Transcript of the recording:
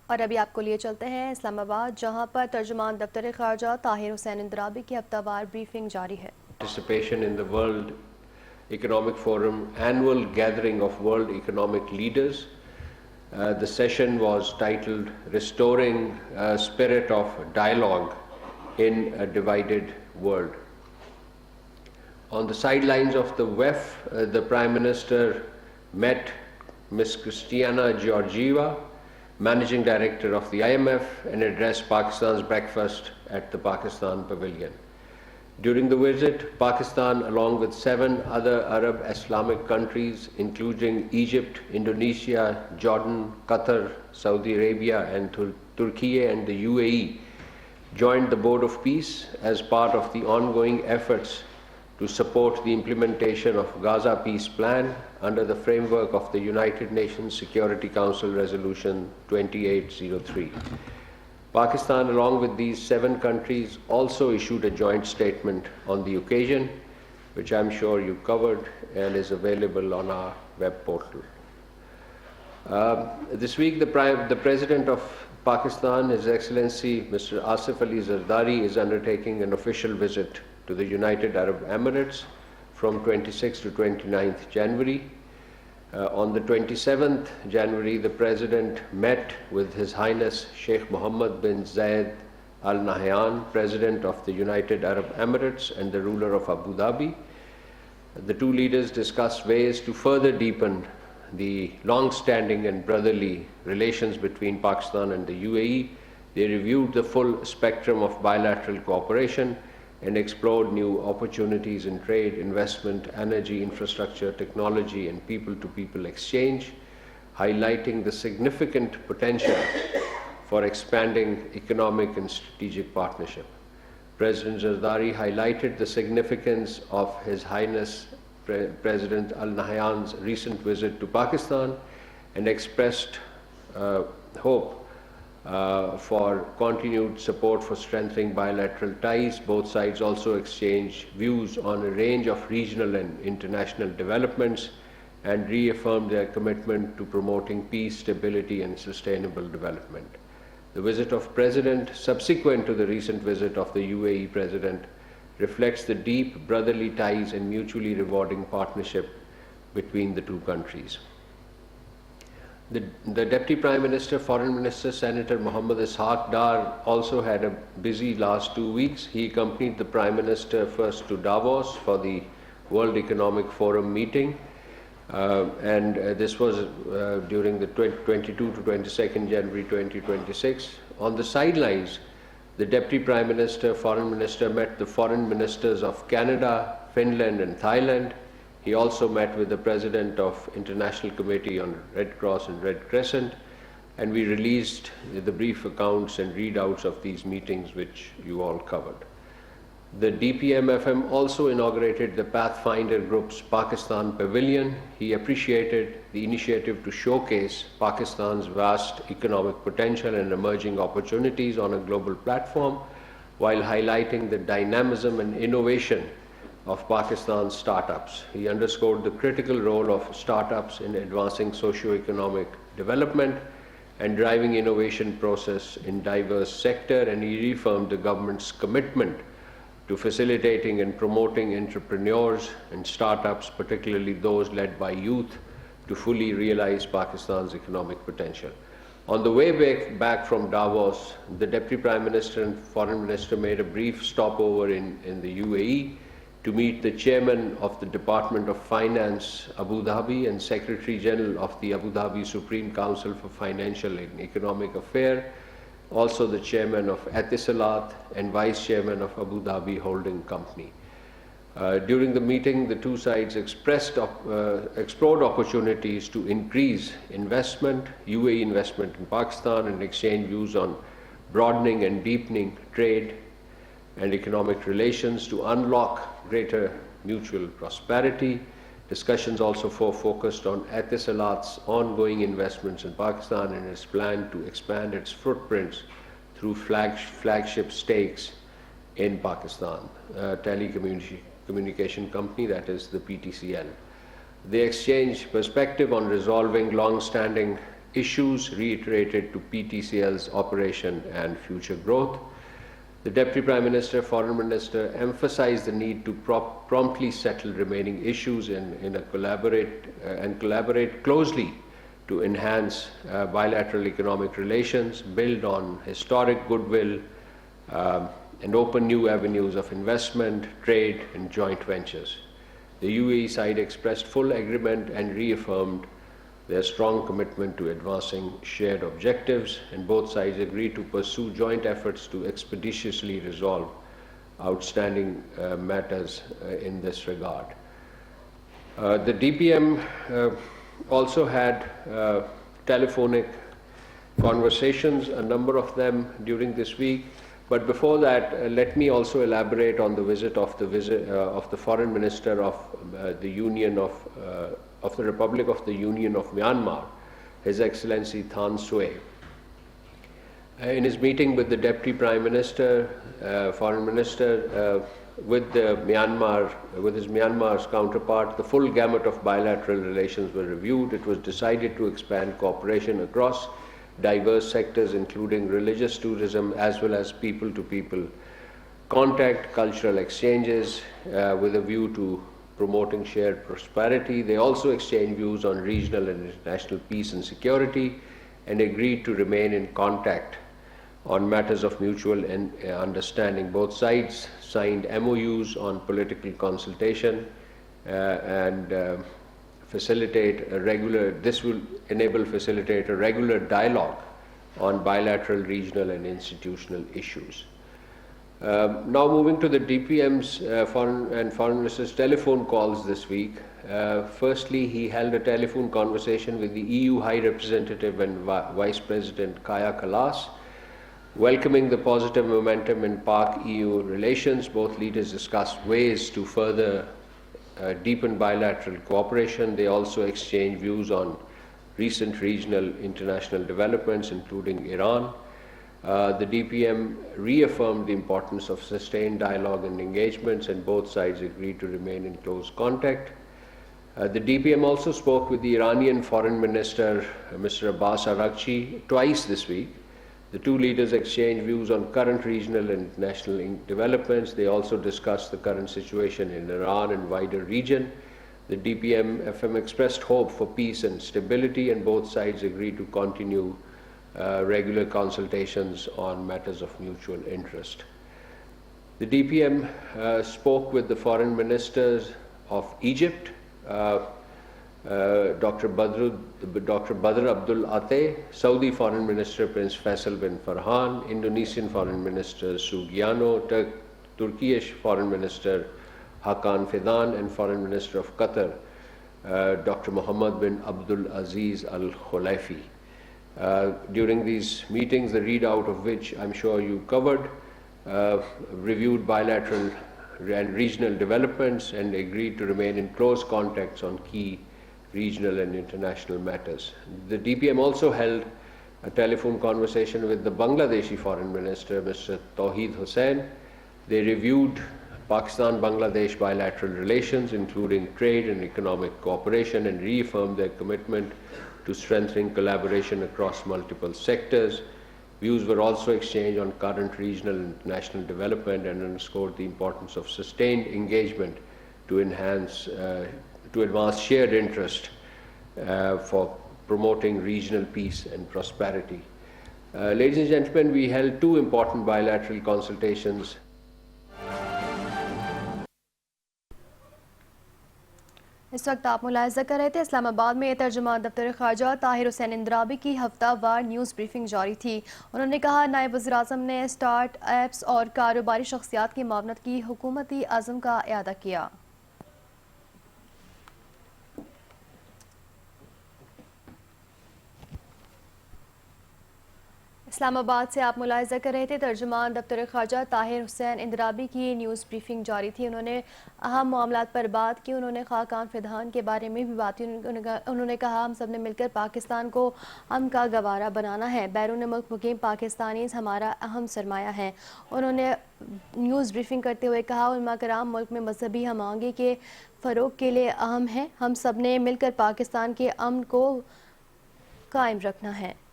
और अभी आपको लिए चलते हैं इस्लामाबाद, जहां पर तर्जुमान दफ्तर ख़ारजा ताहिर हुसैन अंद्राबी की हफ्तावार ब्रीफिंग जारी है। Participation in the World Economic Forum annual gathering of world economic leaders. The session was titled Restoring a Spirit of Dialogue in a Divided World. On the sidelines of the WEF, the Prime Minister met Ms. Kristalina Georgieva, Managing Director of the IMF, and addressed Pakistan's breakfast at the Pakistan Pavilion. During the visit, Pakistan, along with 7 other Arab Islamic countries, including Egypt, Indonesia, Jordan, Qatar, Saudi Arabia, and Turkey and the UAE, joined the Board of Peace as part of the ongoing efforts to support the implementation of Gaza Peace Plan under the framework of the United Nations Security Council Resolution 2803. Pakistan, along with these 7 countries, also issued a joint statement on the occasion, which I'm sure you covered and is available on our web portal. This week, the President of Pakistan, His Excellency Mr. Asif Ali Zardari, is undertaking an official visit to the United Arab Emirates from 26th to 29th January. On the 27th January, the President met with His Highness Sheikh Mohammed bin Zayed Al Nahyan, President of the United Arab Emirates and the ruler of Abu Dhabi. The two leaders discussed ways to further deepen the long-standing and brotherly relations between Pakistan and the UAE. They reviewed the full spectrum of bilateral cooperation and explored new opportunities in trade, investment, energy, infrastructure, technology, and people-to-people exchange, highlighting the significant potential for expanding economic and strategic partnership. President Zardari highlighted the significance of His Highness President Al Nahyan's recent visit to Pakistan and expressed hope for continued support for strengthening bilateral ties. Both sides also exchanged views on a range of regional and international developments and reaffirmed their commitment to promoting peace, stability, and sustainable development. The visit of President, subsequent to the recent visit of the UAE President, reflects the deep brotherly ties and mutually rewarding partnership between the two countries. The Deputy Prime Minister, Foreign Minister, Senator Muhammad Ishaq Dar, also had a busy last 2 weeks. He accompanied the Prime Minister first to Davos for the World Economic Forum meeting, and this was during the 22 to 22nd January 2026. On the sidelines, the Deputy Prime Minister, Foreign Minister, met the Foreign Ministers of Canada, Finland, and Thailand. He also met with the President of International Committee on Red Cross and Red Crescent, and we released the brief accounts and readouts of these meetings, which you all covered. The DPMFM also inaugurated the Pathfinder Group's Pakistan Pavilion. He appreciated the initiative to showcase Pakistan's vast economic potential and emerging opportunities on a global platform, while highlighting the dynamism and innovation of Pakistan's startups. He underscored the critical role of startups in advancing socio-economic development and driving innovation process in diverse sector, and he reaffirmed the government's commitment to facilitating and promoting entrepreneurs and startups, particularly those led by youth, to fully realize Pakistan's economic potential. On the way back from Davos, the Deputy Prime Minister and Foreign Minister made a brief stopover in the UAE to meet the Chairman of the Department of Finance, Abu Dhabi, and Secretary General of the Abu Dhabi Supreme Council for Financial and Economic Affairs, also the Chairman of Etisalat and Vice Chairman of Abu Dhabi Holding Company. During the meeting, the two sides explored opportunities to increase investment, UAE investment in Pakistan, and exchange views on broadening and deepening trade and economic relations to unlock greater mutual prosperity. Discussions also focused on Etisalat's ongoing investments in Pakistan and its plan to expand its footprints through flagship stakes in Pakistan, telecommunication company, that is the PTCL. They exchanged perspective on resolving long-standing issues reiterated to PTCL's operation and future growth. The Deputy Prime Minister, Foreign Minister emphasized the need to promptly settle remaining issues and collaborate closely to enhance bilateral economic relations, build on historic goodwill, and open new avenues of investment, trade, and joint ventures. The UAE side expressed full agreement and reaffirmed their strong commitment to advancing shared objectives, and both sides agreed to pursue joint efforts to expeditiously resolve outstanding matters in this regard. The DPM also had telephonic conversations, a number of them during this week. But before that, let me also elaborate on the visit of the Foreign Minister of the Republic of the Union of Myanmar, His Excellency Than Shwe. In his meeting with the Deputy Prime Minister, Foreign Minister, with his Myanmar's counterpart, the full gamut of bilateral relations were reviewed. It was decided to expand cooperation across diverse sectors, including religious tourism as well as people-to-people contact, cultural exchanges, with a view to promoting shared prosperity. They also exchanged views on regional and international peace and security and agreed to remain in contact on matters of mutual understanding. Both sides signed MOUs on political consultation and this will facilitate a regular dialogue on bilateral, regional and institutional issues. Now moving to the DPM's Foreign Minister's telephone calls this week. Firstly, he held a telephone conversation with the EU High Representative and Vice President Kaya Kallas. Welcoming the positive momentum in Pak-EU relations, both leaders discussed ways to further deepen bilateral cooperation. They also exchanged views on recent regional international developments, including Iran. The DPM reaffirmed the importance of sustained dialogue and engagements, and both sides agreed to remain in close contact. The DPM also spoke with the Iranian Foreign Minister, Mr. Abbas Araghchi, twice this week. The two leaders exchanged views on current regional and international developments. They also discussed the current situation in Iran and wider region. The DPM-FM expressed hope for peace and stability, and both sides agreed to continue regular consultations on matters of mutual interest. The DPM spoke with the foreign ministers of Egypt, Dr. Badr Abdul Ate, Saudi Foreign Minister Prince Faisal bin Farhan, Indonesian Foreign Minister Sugiarno, Turkish Foreign Minister Hakan Fidan, and Foreign Minister of Qatar, Dr. Mohammed bin Abdul Aziz Al Khulaifi. During these meetings, the readout of which I'm sure you covered, reviewed bilateral and regional developments and agreed to remain in close contacts on key regional and international matters. The DPM also held a telephone conversation with the Bangladeshi Foreign Minister, Mr. Tahir Hussain. They reviewed Pakistan-Bangladesh bilateral relations, including trade and economic cooperation, and reaffirmed their commitment to strengthening collaboration across multiple sectors. Views were also exchanged on current regional and international development and underscored the importance of sustained engagement to advance shared interest for promoting regional peace and prosperity. Ladies and gentlemen, we held two important bilateral consultations. इस वक्त आप मुलाहिज़ा कर रहे थे इस्लामाबाद में तर्जुमान दफ्तर ख़ारजा ताहिर हुसैन इंद्राबी की हफ्तावार news briefing जारी थी। उन्होंने कहा, नायब वज़ीर-ए-आज़म ने स्टार्ट एप्स और कारोबारी शख्सियात की मावनत की हुकूमती अज़्म का इआदा किया। इस्लामाबाद से आप मुलाहिज़ा कर रहे थे तर्जुमान दफ्तर ख़ारजा ताहिर हुसैन इंद्राबी की न्यूज़ ब्रीफिंग जारी थी। उन्होंने अहम मामलात पर बात की। उन्होंने खाकान फिदान के बारे में भी बात की। उन्होंने कहा, हम सब ने मिलकर पाकिस्तान को अमन का गवारा बनाना है। बैरून मुल्क मुकीम पाकिस्तानीज़ हमारा अहम सरमाया है। उन्होंने न्यूज़ ब्रीफिंग करते हुए कहा, उलमा कराम मुल्क में मजहबी हमांगी के फ़रोग के लिए अहम है। हम सब ने मिलकर पाकिस्तान के अमन को कायम रखना है।